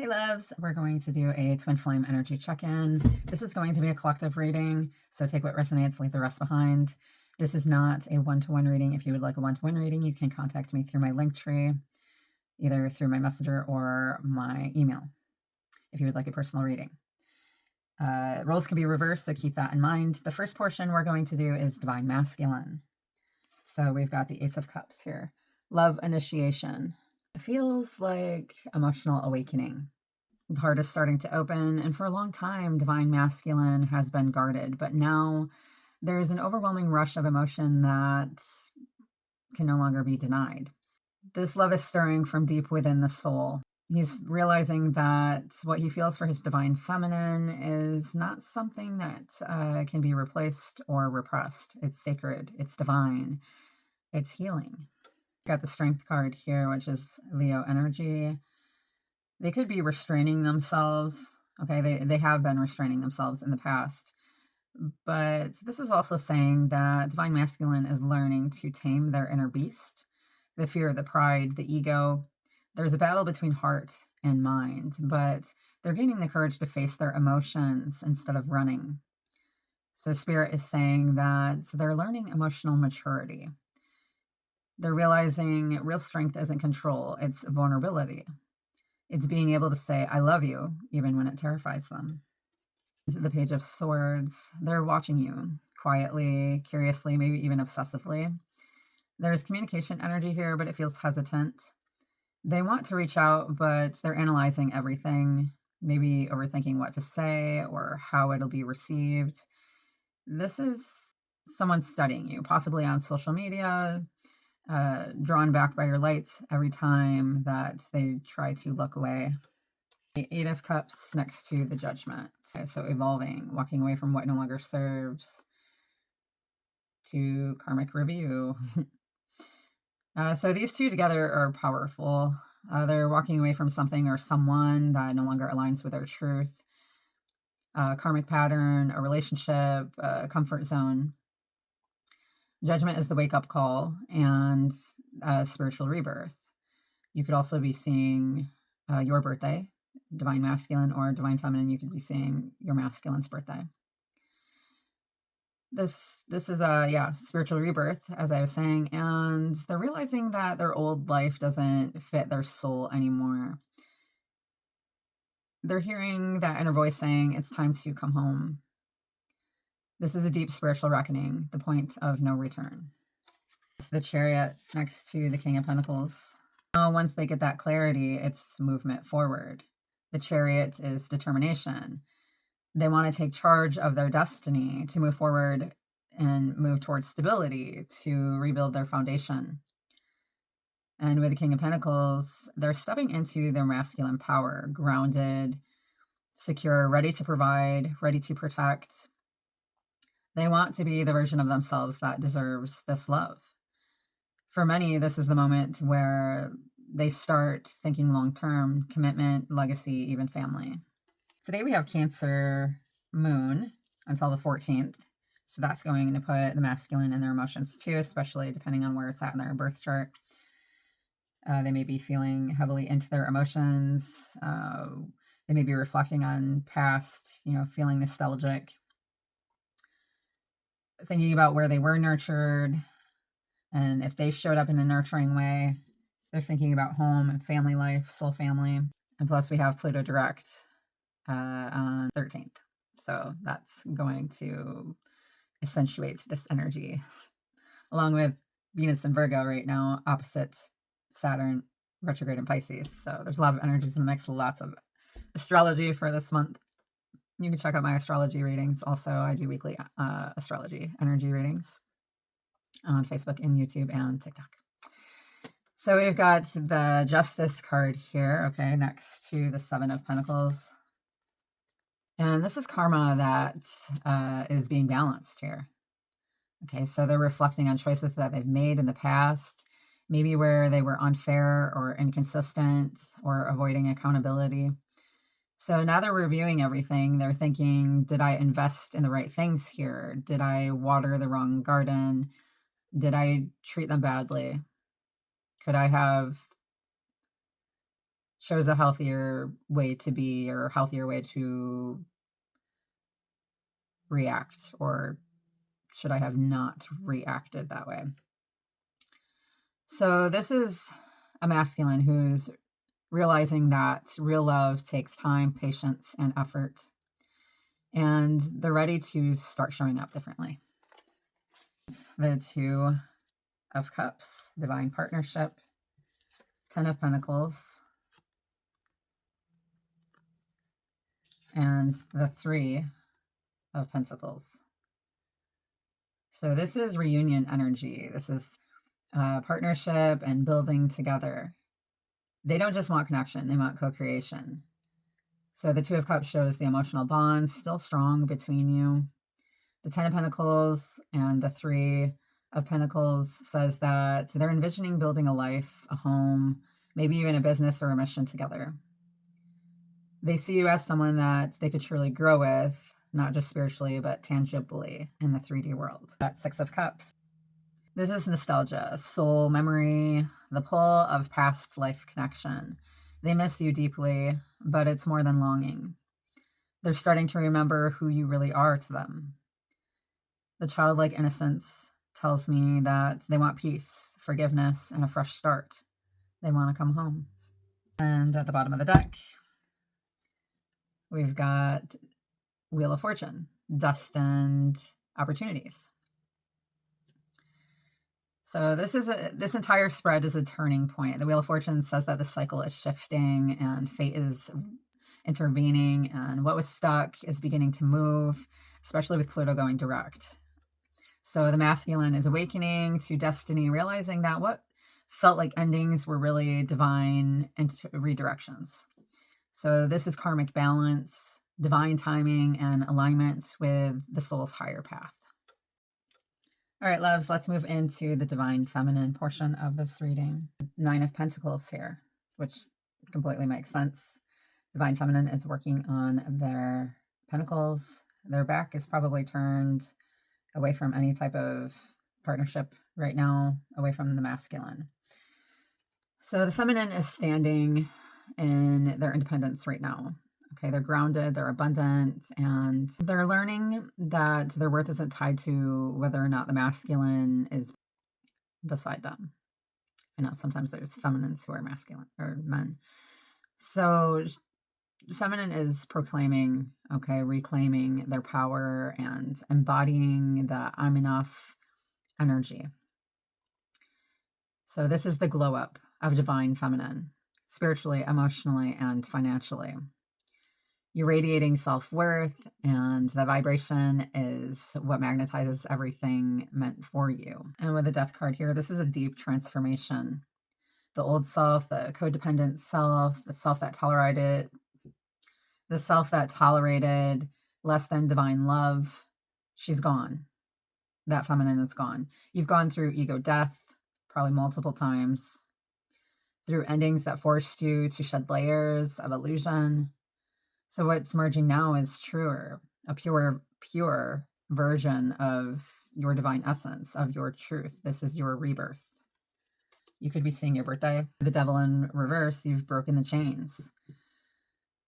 Hey loves, we're going to do a twin flame energy check-in. This is going to be a collective reading, so take what resonates, leave the rest behind. This is not a one-to-one reading. If you would like a one-to-one reading, you can contact me through my link tree, either through my messenger or my email, if you would like a personal reading. Roles can be reversed, so keep that in mind. The first portion we're going to do is Divine Masculine. So we've got the Ace of Cups here. Love initiation. It feels like emotional awakening. The heart is starting to open, and for a long time, Divine Masculine has been guarded, but now there's an overwhelming rush of emotion that can no longer be denied. This love is stirring from deep within the soul. He's realizing that what he feels for his Divine Feminine is not something that can be replaced or repressed. It's sacred, it's divine, it's healing. Got the Strength card here, which is Leo energy. They could be restraining themselves. Okay, they have been restraining themselves in the past. But this is also saying that Divine Masculine is learning to tame their inner beast, the fear, the pride, the ego. There's a battle between heart and mind, but they're gaining the courage to face their emotions instead of running. So Spirit is saying that they're learning emotional maturity. They're realizing real strength isn't control, it's vulnerability. It's being able to say, I love you, even when it terrifies them. The Page of Swords. They're watching you quietly, curiously, maybe even obsessively. There's communication energy here, but it feels hesitant. They want to reach out, but they're analyzing everything, maybe overthinking what to say or how it'll be received. This is someone studying you, possibly on social media, drawn back by your lights every time that they try to look away. The Eight of Cups next to the Judgment. Okay, so evolving, walking away from what no longer serves, to Karmic review. So these two together are powerful. They're walking away from something or someone that no longer aligns with their truth. Karmic pattern, a relationship, a comfort zone. Judgment is the wake-up call and spiritual rebirth. You could also be seeing your birthday, Divine Masculine or Divine Feminine. You could be seeing your masculine's birthday. This is a spiritual rebirth, as I was saying, and they're realizing that their old life doesn't fit their soul anymore. They're hearing that inner voice saying it's time to come home. This is a deep spiritual reckoning, the point of no return. It's the Chariot next to the King of Pentacles. Now, once they get that clarity, it's movement forward. The Chariot is determination. They want to take charge of their destiny, to move forward and move towards stability, to rebuild their foundation. And with the King of Pentacles, they're stepping into their masculine power, grounded, secure, ready to provide, ready to protect. They want to be the version of themselves that deserves this love. For many, this is the moment where they start thinking long-term, commitment, legacy, even family. Today we have Cancer moon until the 14th. So that's going to put the masculine in their emotions too, especially depending on where it's at in their birth chart. They may be feeling heavily into their emotions. They may be reflecting on past, feeling nostalgic, thinking about where they were nurtured. And if they showed up in a nurturing way, they're thinking about home and family life, soul family. And plus we have Pluto direct on 13th. So that's going to accentuate this energy, along with Venus and Virgo right now, opposite Saturn, retrograde in Pisces. So there's a lot of energies in the mix, lots of astrology for this month. You can check out my astrology readings. Also, I do weekly astrology energy readings on Facebook and YouTube and TikTok. So we've got the Justice card here, okay, next to the Seven of Pentacles. And this is karma that is being balanced here. Okay, so they're reflecting on choices that they've made in the past, maybe where they were unfair or inconsistent or avoiding accountability. So now they're reviewing everything. They're thinking, did I invest in the right things here? Did I water the wrong garden? Did I treat them badly? Could I have shows a healthier way to be, or a healthier way to react, or should I have not reacted that way? So this is a masculine who's realizing that real love takes time, patience, and effort, and they're ready to start showing up differently. The Two of Cups, divine partnership, Ten of Pentacles, and the Three of Pentacles. So this is reunion energy. This is partnership and building together. They don't just want connection, they want co-creation. So the Two of Cups shows the emotional bond still strong between you. The Ten of Pentacles and the Three of Pentacles says that they're envisioning building a life, a home, maybe even a business or a mission together. They see you as someone that they could truly grow with, not just spiritually, but tangibly in the 3D world. That Six of Cups. This is nostalgia, soul memory, the pull of past life connection. They miss you deeply, but it's more than longing. They're starting to remember who you really are to them. The childlike innocence tells me that they want peace, forgiveness, and a fresh start. They want to come home. And at the bottom of the deck, we've got Wheel of Fortune, destined opportunities. So this entire spread is a turning point. The Wheel of Fortune says that the cycle is shifting and fate is intervening, and what was stuck is beginning to move, especially with Pluto going direct. So the masculine is awakening to destiny, realizing that what felt like endings were really divine redirections. So this is karmic balance, divine timing, and alignment with the soul's higher path. All right, loves, let's move into the divine feminine portion of this reading. Nine of Pentacles here, which completely makes sense. Divine feminine is working on their pentacles. Their back is probably turned away from any type of partnership right now, away from the masculine. So the feminine is standing in their independence right now. Okay, they're grounded, they're abundant, and they're learning that their worth isn't tied to whether or not the masculine is beside them. I know sometimes there's feminines who are masculine, or men. So feminine is proclaiming, okay, reclaiming their power and embodying the I'm enough energy. So this is the glow up of divine feminine, spiritually, emotionally, and financially. You're radiating self-worth, and the vibration is what magnetizes everything meant for you. And with the Death card here, this is a deep transformation. The old self, the codependent self, the self that tolerated less than divine love, she's gone. That feminine is gone. You've gone through ego death, probably multiple times, through endings that forced you to shed layers of illusion. So what's merging now is truer, a pure version of your divine essence, of your truth. This is your rebirth. You could be seeing your birthday. The Devil in reverse, you've broken the chains.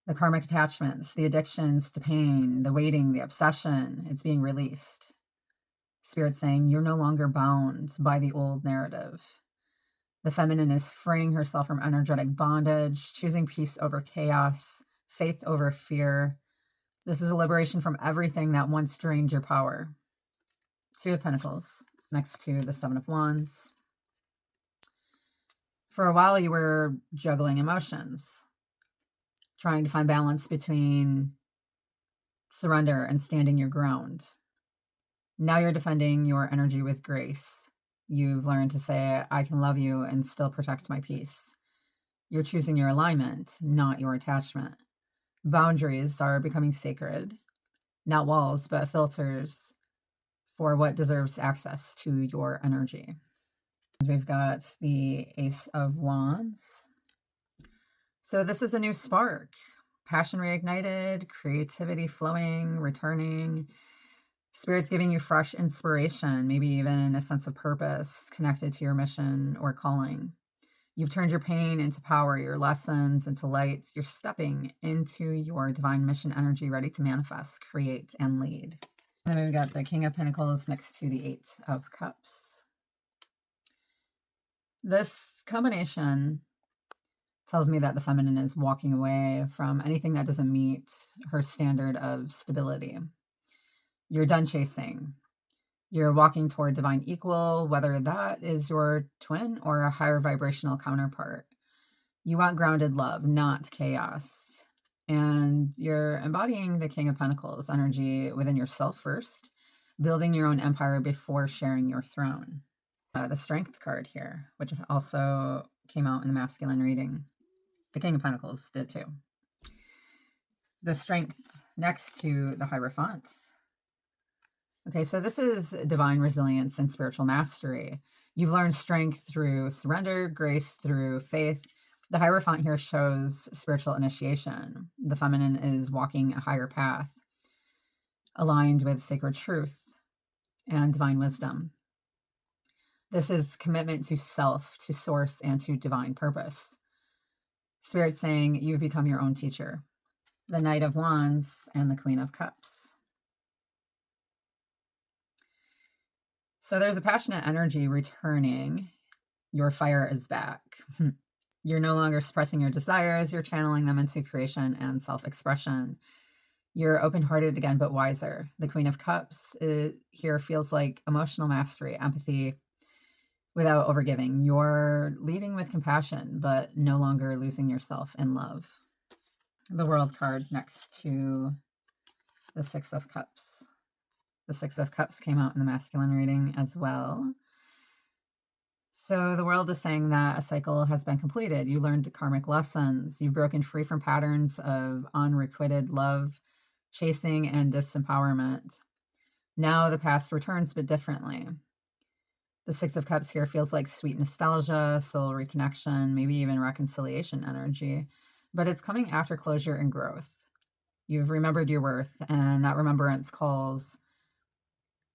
The karmic attachments, the addictions to pain, the waiting, the obsession, it's being released. Spirit saying you're no longer bound by the old narrative. The feminine is freeing herself from energetic bondage, choosing peace over chaos, faith over fear. This is a liberation from everything that once drained your power. Two of Pentacles next to the Seven of Wands. For a while, you were juggling emotions, trying to find balance between surrender and standing your ground. Now you're defending your energy with grace. You've learned to say, I can love you and still protect my peace. You're choosing your alignment, not your attachment. Boundaries are becoming sacred, not walls, but filters for what deserves access to your energy. We've got the Ace of Wands. So this is a new spark. Passion reignited, creativity flowing, returning. Spirit's giving you fresh inspiration, maybe even a sense of purpose connected to your mission or calling. You've turned your pain into power, your lessons into lights. You're stepping into your divine mission energy, ready to manifest, create, and lead. And then we've got the King of Pentacles next to the Eight of Cups. This combination tells me that the feminine is walking away from anything that doesn't meet her standard of stability. You're done chasing. You're walking toward divine equal, whether that is your twin or a higher vibrational counterpart. You want grounded love, not chaos. And you're embodying the King of Pentacles energy within yourself first, building your own empire before sharing your throne. The Strength card here, which also came out in the masculine reading. The King of Pentacles did too. The Strength next to the Hierophant. Okay, so this is divine resilience and spiritual mastery. You've learned strength through surrender, grace through faith. The Hierophant here shows spiritual initiation. The feminine is walking a higher path, aligned with sacred truth and divine wisdom. This is commitment to self, to source, and to divine purpose. Spirit saying you've become your own teacher. The Knight of Wands and the Queen of Cups. So there's a passionate energy returning. Your fire is back. You're no longer suppressing your desires. You're channeling them into creation and self-expression. You're open-hearted again, but wiser. The Queen of Cups here feels like emotional mastery, empathy, without overgiving. You're leading with compassion, but no longer losing yourself in love. The World card next to the Six of Cups. The Six of Cups came out in the masculine reading as well. So the World is saying that a cycle has been completed. You learned karmic lessons. You've broken free from patterns of unrequited love, chasing, and disempowerment. Now the past returns, but differently. The Six of Cups here feels like sweet nostalgia, soul reconnection, maybe even reconciliation energy. But it's coming after closure and growth. You've remembered your worth, and that remembrance calls...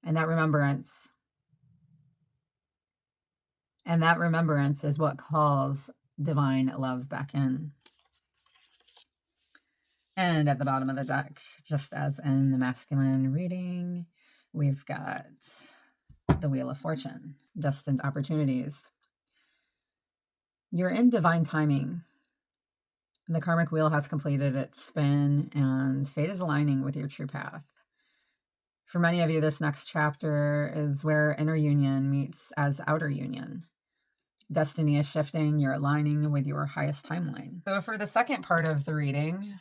And that remembrance is what calls divine love back in. And at the bottom of the deck, just as in the masculine reading, we've got the Wheel of Fortune, destined opportunities. You're in divine timing. The karmic wheel has completed its spin, and fate is aligning with your true path. For many of you, this next chapter is where inner union meets as outer union. Destiny is shifting. You're aligning with your highest timeline. So for the second part of the reading,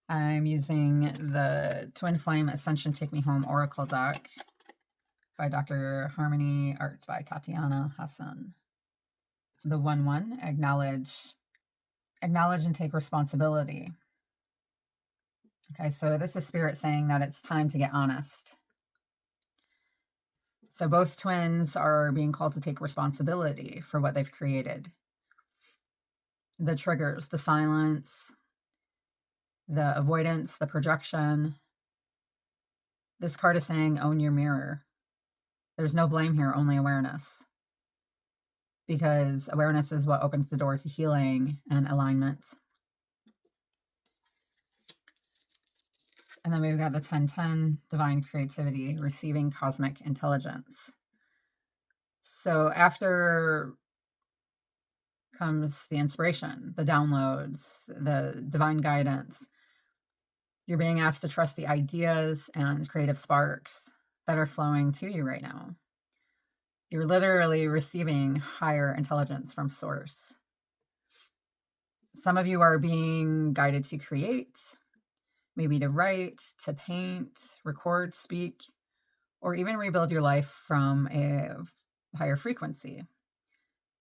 I'm using the Twin Flame Ascension Take Me Home Oracle deck by Dr. Harmony, art by Tatiana Hassan. The 1-1, acknowledge and take responsibility. Okay, so this is Spirit saying that it's time to get honest. So both twins are being called to take responsibility for what they've created. The triggers, the silence, the avoidance, the projection. This card is saying, own your mirror. There's no blame here, only awareness. Because awareness is what opens the door to healing and alignment. And then we've got the 10-10, divine creativity, receiving cosmic intelligence. So after comes the inspiration, the downloads, the divine guidance. You're being asked to trust the ideas and creative sparks that are flowing to you right now. You're literally receiving higher intelligence from source. Some of you are being guided to create, maybe to write, to paint, record, speak, or even rebuild your life from a higher frequency.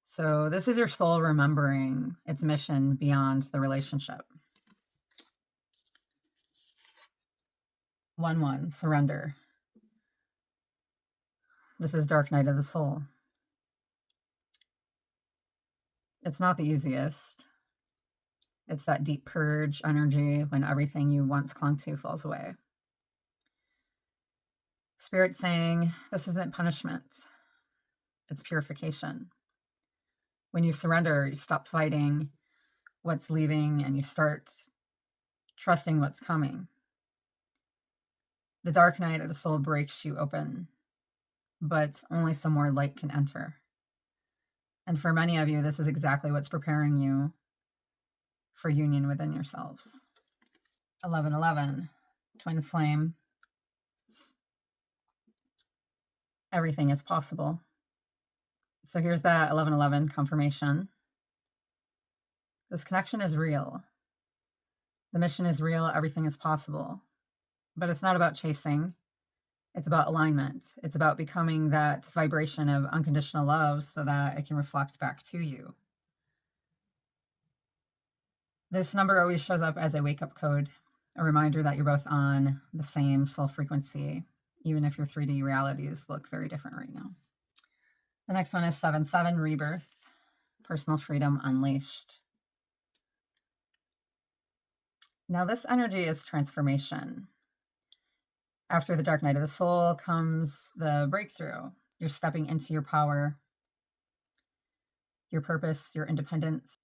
So this is your soul remembering its mission beyond the relationship. 1-1, surrender. This is Dark Night of the Soul. It's not the easiest. It's that deep purge energy when everything you once clung to falls away. Spirit saying, this isn't punishment. It's purification. When you surrender, you stop fighting what's leaving and you start trusting what's coming. The dark night of the soul breaks you open, but only some more light can enter. And for many of you, this is exactly what's preparing you for union within yourselves. 1111, twin flame. Everything is possible. So here's that 1111 confirmation. This connection is real. The mission is real. Everything is possible. But it's not about chasing. It's about alignment. It's about becoming that vibration of unconditional love so that it can reflect back to you. This number always shows up as a wake-up code, a reminder that you're both on the same soul frequency, even if your 3D realities look very different right now. The next one is 77, rebirth, personal freedom unleashed. Now this energy is transformation. After the dark night of the soul comes the breakthrough. You're stepping into your power, your purpose, your independence.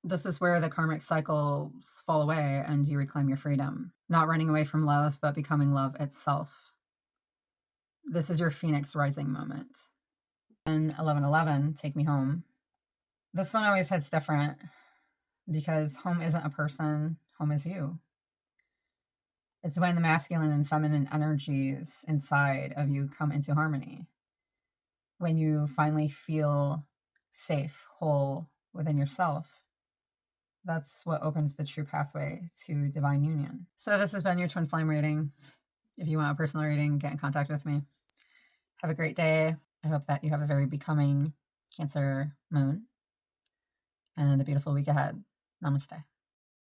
This is where the karmic cycles fall away and you reclaim your freedom. Not running away from love, but becoming love itself. This is your phoenix rising moment. And 1111, take me home. This one always hits different because home isn't a person, home is you. It's when the masculine and feminine energies inside of you come into harmony. When you finally feel safe, whole within yourself. That's what opens the true pathway to divine union. So this has been your twin flame reading. If you want a personal reading, get in contact with me. Have a great day. I hope that you have a very becoming Cancer moon and a beautiful week ahead. Namaste.